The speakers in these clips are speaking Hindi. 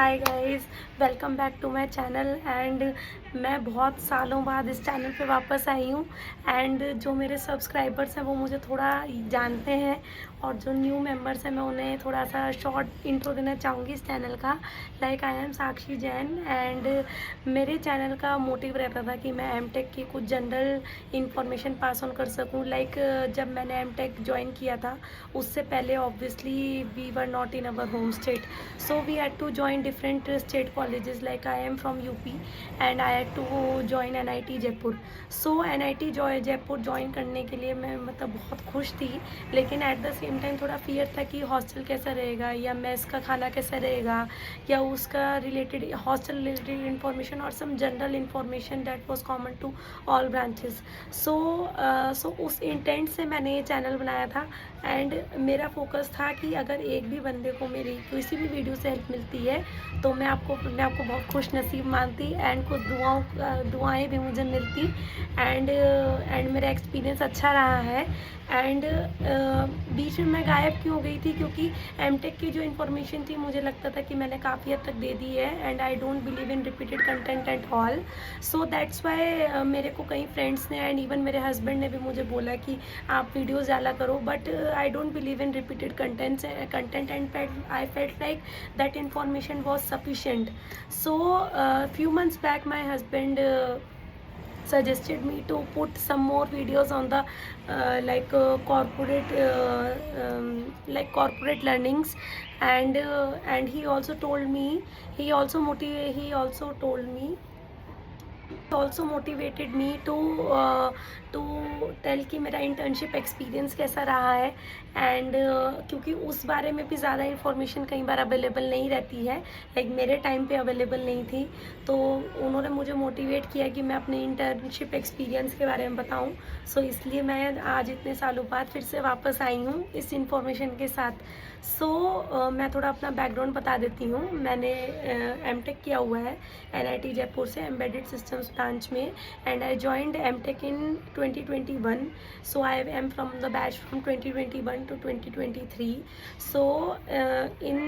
Hi guys, welcome back to my channel. And मैं बहुत सालों बाद इस चैनल पे वापस आई हूँ। एंड जो मेरे सब्सक्राइबर्स हैं वो मुझे थोड़ा जानते हैं, और जो न्यू मेंबर्स हैं मैं उन्हें थोड़ा सा शॉर्ट इंट्रो देना चाहूँगी इस चैनल का। Like I am Sakshi Jain, and मेरे चैनल का मोटिव रहता था कि मैं एमटेक की कुछ जनरल इंफॉर्मेशन पास ऑन कर सकूँ। लाइक जब मैंने एमटेक ज्वाइन किया था उससे पहले obviously we were not in our home state, so we had to join different state colleges. Like I am from UP and I had to join NIT Jaipur. So NIT Jaipur join करने के लिए मैं मतलब बहुत खुश थी, लेकिन एट द सेम टाइम थोड़ा फियर था कि हॉस्टल कैसा रहेगा या मेस का खाना कैसा रहेगा या उसका रिलेटेड हॉस्टल रिलेटेड इन्फॉर्मेशन और some general information that was common to all branches. So उस इंटेंट से मैंने ये चैनल बनाया था। एंड मेरा फोकस था कि अगर एक भी बंदे को मेरी किसी भी वीडियो से हेल्प मिलती है तो मैं आपको बहुत खुश नसीब मानती। एंड कुछ दुआएं भी मुझे मिलती। एंड मेरा एक्सपीरियंस अच्छा रहा है। एंड बीच में मैं गायब क्यों हो गई थी, क्योंकि एमटेक की जो इन्फॉर्मेशन थी मुझे लगता था कि मैंने काफ़ी हद तक दे दी है। And I don't believe in repeated content at all. So that's why मेरे को कई फ्रेंड्स ने एंड इवन मेरे हस्बैंड ने भी मुझे बोला कि आप वीडियोज़ डाला करो, but I don't believe in repeated content and I felt like that information was sufficient. So few months back my husband suggested me to put some more videos on the corporate learnings. And he also told me, he also motivated me to tell कि मेरा इंटर्नशिप एक्सपीरियंस कैसा रहा है। एंड क्योंकि उस बारे में भी ज़्यादा इन्फॉर्मेशन कई बार अवेलेबल नहीं रहती है, लाइक मेरे टाइम पे अवेलेबल नहीं थी, तो उन्होंने मुझे मोटिवेट किया कि मैं अपने इंटर्नशिप एक्सपीरियंस के बारे में बताऊं। सो इसलिए मैं आज इतने सालों बाद फिर से वापस आई हूँ इस इन्फॉर्मेशन के साथ। मैं थोड़ा अपना बैकग्राउंड बता देती हूँ। मैंने एमटेक किया हुआ है NIT जयपुर से एम्बेडेड सिस्टम्स ब्रांच में। And I joined MTech in 2021. So I am from the batch from 2021 to 2023. So in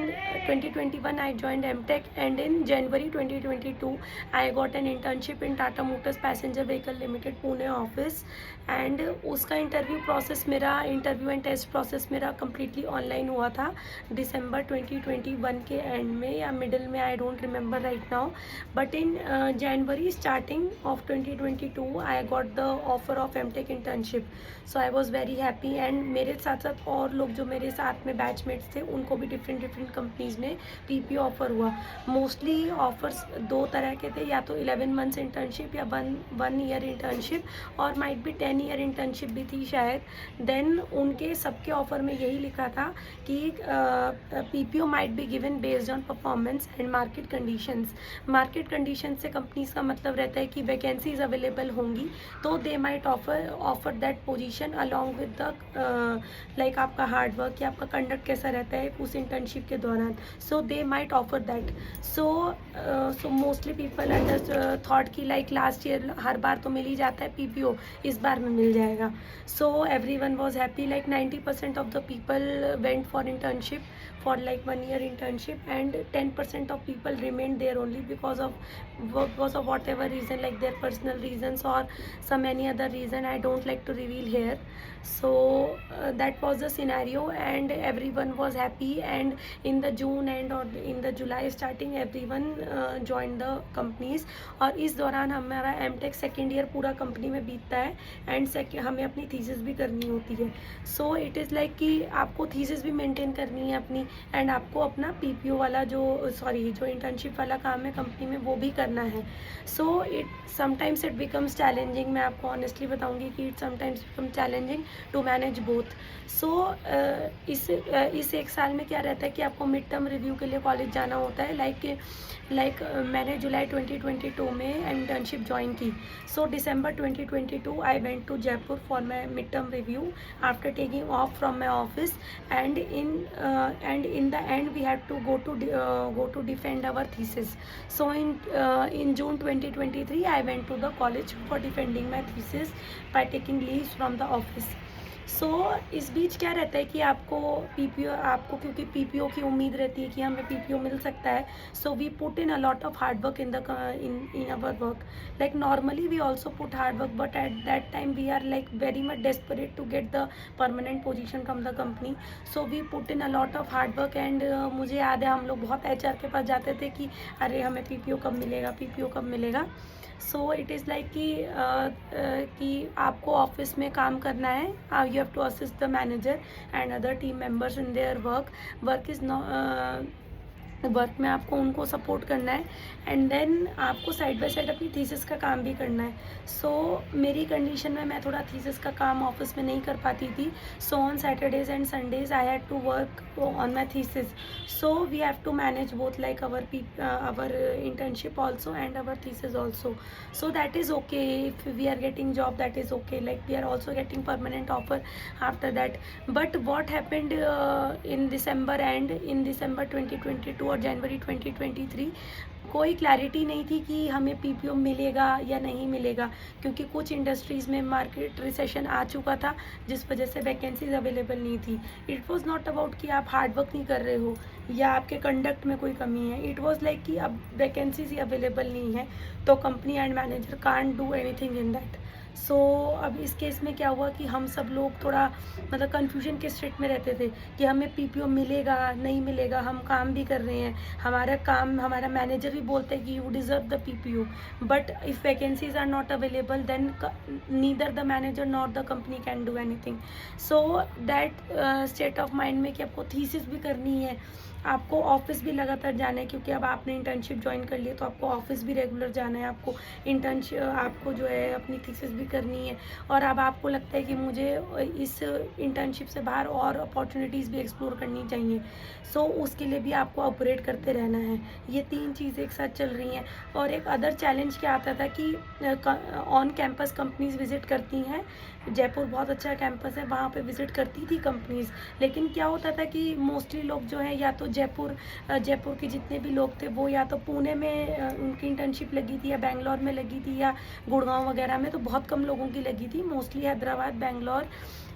2021 I joined MTech, and in January 2022 I got an internship in Tata Motors Passenger Vehicle Limited Pune office. And उसका इंटरव्यू एंड टेस्ट प्रोसेस मेरा कम्प्लीटली ऑनलाइन हुआ था दिसंबर 2021 के एंड में या मिडल में, I don't remember right now. But in January starting of 2022 I got the offer of MTech internship. So I was very happy. And मेरे साथ साथ और लोग जो मेरे साथ में बैचमेट्स थे उनको भी डिफरेंट कंपनीज में PPO ऑफर हुआ। मोस्टली ऑफर्स दो तरह के थे, या तो 11 मंथ्स इंटर्नशिप या वन ईयर इंटर्नशिप, और माइट बी 10 ईयर इंटर्नशिप भी थी शायद। देन उनके सबके ऑफर में यही लिखा था कि PPO might be given based on performance and market conditions. Market condition से कंपनीज का मतलब रहता है कि वैकेंसीज अवेलेबल होंगी तो दे might offer that position along with the like आपका हार्ड वर्क या आपका कंडक्ट कैसा रहता है उस इंटर्नशिप के दौरान। So they might offer that. So mostly people under thought की लाइक लास्ट ईयर हर बार तो मिल ही जाता है PPO, इस बार में मिल जाएगा। So everyone was happy, like 90% of the people went for internship for like 1 year internship, and 10% of people remained there only because of whatever reason, like their personal reasons or some any other reason I don't like to reveal here. So that was the scenario, and everyone was happy. And in the June end or in the July starting everyone joined the companies. और इस दौरान हमारा MTech सेकेंड ईयर पूरा कंपनी में बीतता है, एंड हमें अपनी थीसिस भी करनी होती है। सो इट इज़ लाइक कि आपको थीसिस भी मेंटेन करनी है अपनी, एंड आपको अपना PPO वाला जो इंटर्नशिप वाला काम है कंपनी में वो भी करना है। So it sometimes it becomes challenging. मैं आपको ऑनेस्टली बताऊंगी कि it sometimes become challenging to manage both. So इस एक साल में क्या रहता है कि आपको मिड टर्म रिव्यू के लिए कॉलेज जाना होता है। लाइक मैंने जुलाई 2022 में इंटर्नशिप ज्वाइन की। So December 2022 I went to Jaipur for my mid term review after taking off from my office. And in the end we had to go to defend our thesis. So in June 2023 I went to the college for defending my thesis by taking leaves from the office. सो इस बीच क्या रहता है कि आपको क्योंकि पीपीओ की उम्मीद रहती है कि हमें पीपीओ मिल सकता है, so we put in a lot of hard work in our work, like normally we also put hard work, but at that time we are like very much desperate to get the permanent position from the company, so we put in a lot of hard work and मुझे याद है हम लोग बहुत एचआर के पास जाते थे कि अरे हमें पीपीओ कब मिलेगा, पीपीओ कब मिलेगा। सो इट इज़ लाइक कि आपको ऑफिस में काम करना है, you have to assist the manager and other team members in their work में आपको उनको सपोर्ट करना है एंड देन आपको साइड बाय साइड अपनी थीसिस का काम भी करना है। सो मेरी कंडीशन में मैं थोड़ा थीसिस का काम ऑफिस में नहीं कर पाती थी, so on Saturdays and Sundays I had to work on my thesis, so we have to manage both like our internship also and our thesis also, so that is okay. If we are getting job, that is okay, like we are also getting permanent offer after that. But what happened in December and in December 2022 और जनवरी 2023 कोई क्लैरिटी नहीं थी कि हमें पीपीओ मिलेगा या नहीं मिलेगा, क्योंकि कुछ इंडस्ट्रीज़ में मार्केट रिसेशन आ चुका था जिस वजह से वैकेंसीज अवेलेबल नहीं थी। इट वाज नॉट अबाउट कि आप हार्ड वर्क नहीं कर रहे हो या आपके कंडक्ट में कोई कमी है, इट वाज लाइक कि अब वैकेंसीज ही अवेलेबल नहीं है तो company and manager can't do anything in that. So अब इस केस में क्या हुआ कि हम सब लोग थोड़ा मतलब कन्फ्यूजन के स्टेट में रहते थे कि हमें पीपीओ मिलेगा नहीं मिलेगा, हम काम भी कर रहे हैं, हमारा मैनेजर भी बोलते हैं कि you deserve the PPO, but if vacancies are not available then neither the manager not the company can do anything. So that state of mind में कि आपको थीसिस भी करनी है, आपको ऑफिस भी लगातार जाना है, क्योंकि अब आपने इंटर्नशिप ज्वाइन कर लिया तो आपको ऑफिस भी रेगुलर जाना है, आपको जो है अपनी थीसिस भी करनी है, और अब आपको लगता है कि मुझे इस इंटर्नशिप से बाहर और अपॉर्चुनिटीज़ भी एक्सप्लोर करनी चाहिए, सो उसके लिए भी आपको ऑपरेट करते रहना है। ये 3 चीज़ें एक साथ चल रही हैं। और एक अदर चैलेंज क्या आता था कि ऑन कैंपस कंपनीज विज़िट करती हैं, जयपुर बहुत अच्छा कैंपस है, वहाँ पे विज़िट करती थी कंपनीज़, लेकिन क्या होता था कि मोस्टली लोग जो हैं या तो जयपुर के जितने भी लोग थे वो या तो पुणे में उनकी इंटर्नशिप लगी थी या बेंगलोर में लगी थी या गुड़गांव वगैरह में, तो बहुत कम लोगों की लगी थी, mostly Hyderabad, Bangalore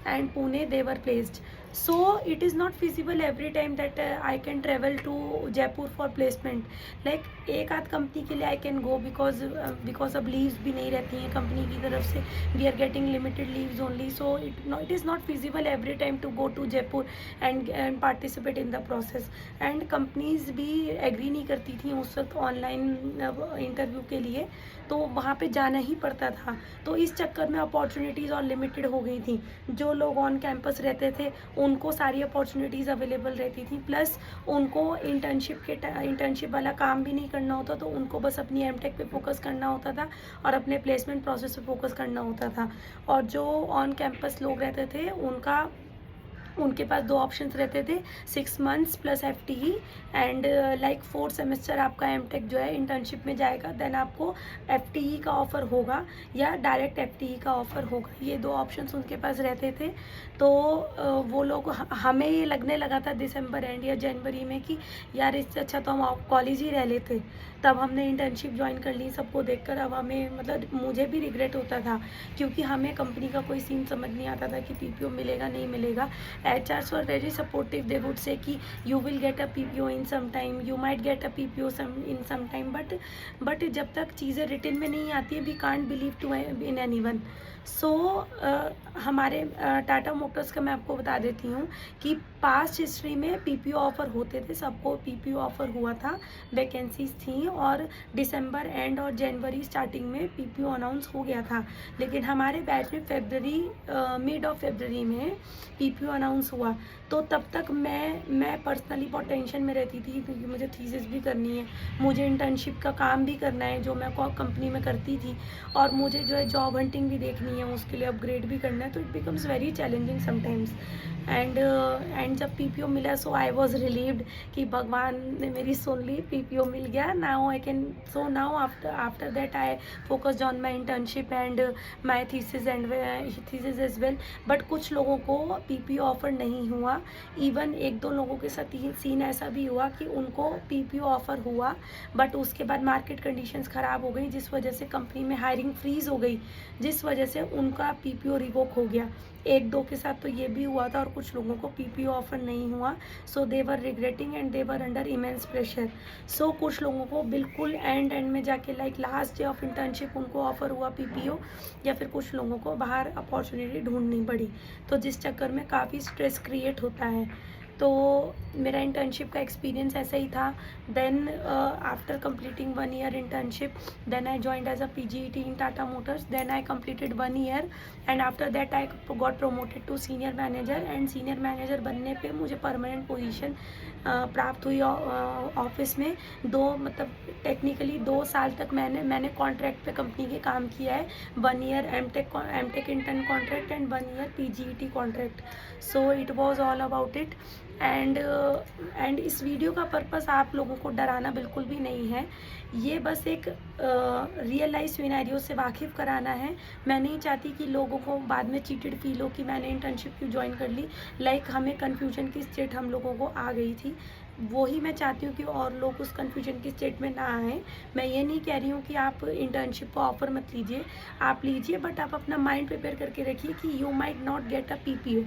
and Pune they were placed. So it is not feasible every time that I can travel to Jaipur for placement. Like एक आध कंपनी के लिए I can go because अब लीव्स भी नहीं रहती हैं कंपनी की तरफ से, we are getting limited leaves only, so it is not feasible every time to go to Jaipur and participate in the process. And companies भी एग्री नहीं करती थी उस वक्त ऑनलाइन इंटरव्यू के लिए, तो वहाँ पे जाना ही पड़ता था, तो इस चक्कर में अपॉर्चुनिटीज़ और लिमिटेड हो गई थी। जो लोग ऑन कैंपस रहते थे उनको सारी अपॉर्चुनिटीज़ अवेलेबल रहती थी, प्लस उनको इंटर्नशिप वाला काम भी नहीं करना होता, तो उनको बस अपनी एमटेक पे फोकस करना होता था और अपने प्लेसमेंट प्रोसेस पे फोकस करना होता था। और जो ऑन कैंपस लोग रहते थे उनके पास 2 ऑप्शंस रहते थे, 6 months plus FTE and like 4 semester आपका एमटेक जो है इंटर्नशिप में जाएगा, देन आपको FTE का ऑफ़र होगा या डायरेक्ट FTE का ऑफ़र होगा, ये 2 ऑप्शंस उनके पास रहते थे। तो वो लोग हमें ये लगने लगा था दिसंबर एंड या जनवरी में कि यार इससे अच्छा तो हम कॉलेज ही रह लेते, तब हमने इंटर्नशिप ज्वाइन कर ली सबको देखकर। अब हमें मतलब मुझे भी रिग्रेट होता था क्योंकि हमें कंपनी का कोई सीन समझ नहीं आता था कि पीपीओ मिलेगा नहीं मिलेगा। HRs were very supportive, they would say कि you will get a PPO in some time, you might get a PPO in some time, but जब तक चीज़ें रिटन में नहीं आती है we can't believe in anyone. सो हमारे टाटा मोटर्स का मैं आपको बता देती हूँ कि पास्ट हिस्ट्री में पीपीओ ऑफ़र होते थे, सबको पीपीओ ऑफ़र हुआ था, वैकेंसीज थी और दिसंबर एंड और जनवरी स्टार्टिंग में पीपीओ अनाउंस हो गया था, लेकिन हमारे बैच में मिड ऑफ फरवरी में पीपीओ अनाउंस हुआ। तो तब तक मैं पर्सनली बहुत टेंशन में रहती थी क्योंकि मुझे थीसिस भी करनी है, मुझे इंटर्नशिप का काम भी करना है जो मैं कंपनी में करती थी, और मुझे जो है जॉब हंटिंग भी देखनी है, उसके लिए अपग्रेड भी करना है, तो it becomes very challenging sometimes. And जब पीपीओ मिला सो आई वाज रिलीव्ड कि भगवान ने मेरी सुन ली, पीपीओ मिल गया, now I can, so now after that I focused on my internship and my thesis as well. But कुछ लोगों को पीपीओ ऑफर ऑफ़र नहीं हुआ। इवन 1-2 लोगों के साथ ये सीन ऐसा भी हुआ कि उनको पीपीओ ऑफ़र हुआ, बट उसके बाद मार्केट कंडीशंस ख़राब हो गई, जिस वजह से कंपनी में हायरिंग फ्रीज़ हो गई, जिस वजह से उनका पीपीओ रिवोक हो गया। 1-2 के साथ तो ये भी हुआ था और कुछ लोगों को पीपीओ ऑफ़र नहीं हुआ। So they were regretting and they were under immense pressure. So कुछ लोगों को बिल्कुल एंड में जाके like last day of internship उनको ऑफ़र हुआ पीपीओ, या फिर कुछ लोगों को बाहर अपॉर्चुनिटी ढूंढनी पड़ी, तो जिस चक्कर में काफ़ी स्ट्रेस क्रिएट होता है। तो मेरा इंटर्नशिप का एक्सपीरियंस ऐसा ही था। Then after completing 1 year internship, then I joined as a PGET in Tata Motors. Then I completed 1 year and after that I got promoted to senior manager, and senior manager बनने पे मुझे परमानेंट पोजीशन प्राप्त हुई ऑफिस में। मतलब टेक्निकली 2 साल तक मैंने कॉन्ट्रैक्ट पे कंपनी के काम किया है। 1 year MTech intern contract and 1 year PGET contract. So it was all about it. And इस वीडियो का पर्पस आप लोगों को डराना बिल्कुल भी नहीं है, ये बस एक रियल लाइफ सिनेरियो से वाकिफ़ कराना है। मैं नहीं चाहती कि लोगों को बाद में चीटेड फील हो कि मैंने इंटर्नशिप क्यों ज्वाइन कर ली, लाइक हमें कन्फ्यूजन की स्टेट हम लोगों को आ गई थी। वही मैं चाहती हूँ कि और लोग उस कन्फ्यूजन की स्टेट में ना आएँ। मैं ये नहीं कह रही हूँ कि आप इंटर्नशिप को ऑफ़र मत लीजिए, आप लीजिए, बट आप अपना माइंड प्रिपेयर करके रखिए कि you might not get a PPO.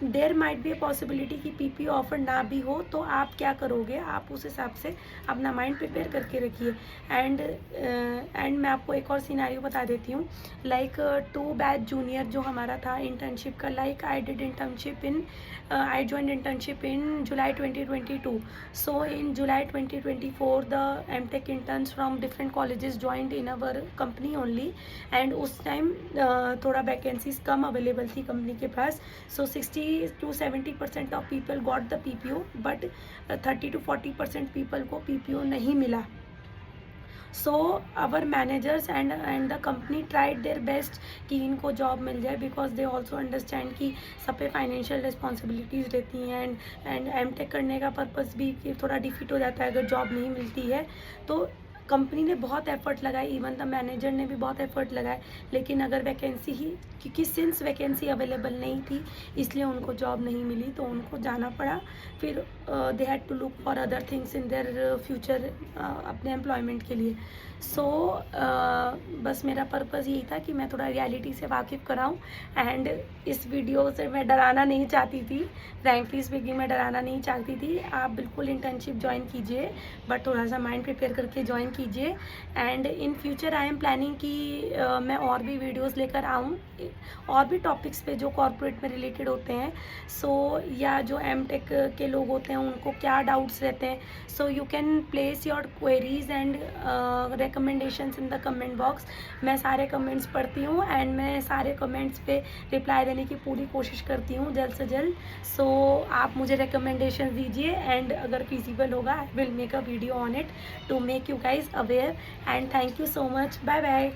There might be a possibility कि पीपीओ ऑफर ना भी हो, तो आप क्या करोगे, आप उस हिसाब से अपना माइंड प्रिपेयर करके रखिए। एंड मैं आपको एक और सिनेरियो बता देती हूँ। लाइक 2 बैच जूनियर जो हमारा था इंटर्नशिप का, like I joined internship in July 2022। So in July 2024 the MTech interns from different colleges joined in our company only, and उस टाइम थोड़ा वैकेंसीज कम अवेलेबल थी कंपनी के पास। So 60 to 70% of people got the PPO, but 30 to 40% people को पीपीओ नहीं मिला। So our managers and the company tried their best कि इनको जॉब मिल जाए, बिकॉज दे ऑल्सो अंडरस्टैंड कि सब पे फाइनेंशियल रिस्पॉन्सिबिलिटीज़ रहती हैं, एंड एमटेक करने का पर्पस भी कि थोड़ा डिफीट हो जाता है अगर जॉब नहीं मिलती है। तो कंपनी ने बहुत एफर्ट लगाए, इवन द मैनेजर ने भी बहुत एफर्ट लगाए, लेकिन अगर वैकेंसी ही, क्योंकि सिंस वैकेंसी अवेलेबल नहीं थी इसलिए उनको जॉब नहीं मिली, तो उनको जाना पड़ा। फिर they had to look for other things in their future, अपने एम्प्लॉयमेंट के लिए। सो बस मेरा पर्पस यही था कि मैं थोड़ा रियलिटी से वाकिफ़ कराऊं, एंड इस वीडियो से मैं डराना नहीं चाहती थी, फ्रैंकली स्पीकिंग मैं डराना नहीं चाहती थी। आप बिल्कुल इंटर्नशिप ज्वाइन कीजिए, बट थोड़ा सा माइंड प्रिपेयर करके ज्वाइन कीजिए। And in future I am planning कि मैं और भी वीडियोस लेकर आऊँ, और भी टॉपिक्स पे जो कॉर्पोरेट में रिलेटेड होते हैं। सो या जो एमटेक के लोग होते हैं उनको क्या डाउट्स रहते हैं, so you can place your queries and recommendations in the comment box. मैं सारे कमेंट्स पढ़ती हूँ, एंड मैं सारे कमेंट्स पे रिप्लाई देने की पूरी कोशिश करती हूँ जल्द से जल्द। सो आप मुझे रिकमेंडेशन दीजिए, एंड अगर फिजिबल होगा I will make a video on it to make you guys aware. And thank you so much, bye bye.